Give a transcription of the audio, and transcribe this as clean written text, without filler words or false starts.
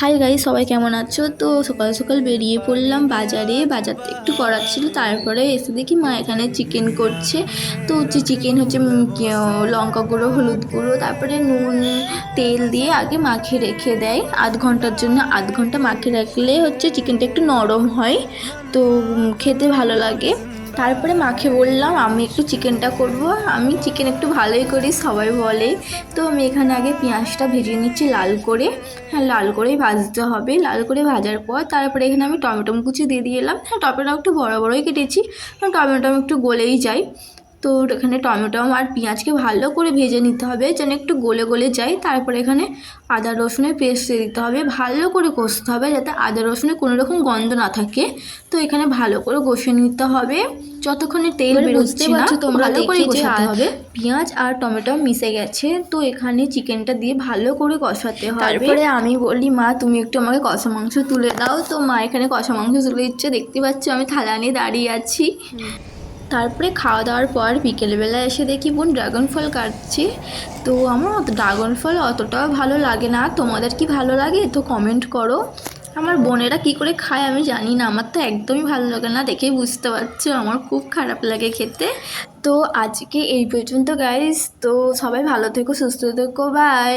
Hi guys, সবাই কেমন আছো? তো সকাল সকাল বেরিয়ে পড়লাম বাজারে। বাজারটা একটু করার ছিল, তারপরে এসে দেখি মা এখানে চিকেন করছে। তো হচ্ছে চিকেন হচ্ছে লঙ্কা গুঁড়ো, হলুদ গুঁড়ো, তারপরে নুন, তেল দিয়ে আগে মাখিয়ে রেখে দেয় আধ ঘন্টার জন্য। আধ ঘন্টা মাখিয়ে রাখলে হচ্ছে চিকেনটা একটু নরম হয়, তো খেতে ভালো লাগে। তারপরে মাকে বললাম আমি একটু চিকেনটা করব। আমি চিকেন একটু ভালোই করি, সবাই বলে। তো আমি এখানে আগে পেঁয়াজটা ভেজে নিচ্ছি লাল করে। হ্যাঁ, লাল করেই ভাজতে হবে। লাল করে ভাজার পর তারপরে এখানে আমি টমেটো কুচি দিয়ে দিলাম। হ্যাঁ, টমেটো একটু বড় বড়ই কেটেছি, টমেটো একটু গলেই যায়। তো এখানে টমেটো আর পেঁয়াজকে ভালো করে ভেজে নিতে হবে যেন একটু গলে গলে যায়। তারপরে এখানে আদা রসুনের পেস্ট দিয়ে দিতে হবে, ভালো করে কষতে হবে যাতে আদা রসুনের কোনো রকম গন্ধ না থাকে। তো এখানে ভালো করে কষে নিতে হবে যতক্ষণে তেল বেরোচ্ছে না, তোমরা ভালো করে কষাতে হবে। পেঁয়াজ আর টমেটো মিশে গেছে, তো এখানে চিকেনটা দিয়ে ভালো করে কষাতে হবে। তারপরে আমি বলি মা তুমি একটু আমাকে কষা মাংস তুলে দাও। তো মা এখানে কষা মাংস তুলে দিচ্ছে, দেখতে পাচ্ছ আমি থালা নিয়ে দাঁড়িয়ে আছি। তারপরে খাওয়া দাওয়ার পর বিকেলবেলা এসে দেখি বোন ড্রাগন ফল কাটছে। তো আমার ড্রাগন ফল অতটাও ভালো লাগে না, তোমাদের কি ভালো লাগে তো কমেন্ট করো। আমার বোনেরা কি করে খায় আমি জানি না, আমার তো একদমই ভালো লাগে না, দেখেই বুঝতে পারছো আমার খুব খারাপ লাগে খেতে। তো আজকে এই পর্যন্ত গাইস, তো সবাই ভালো থেকো, সুস্থ থেকো, বাই।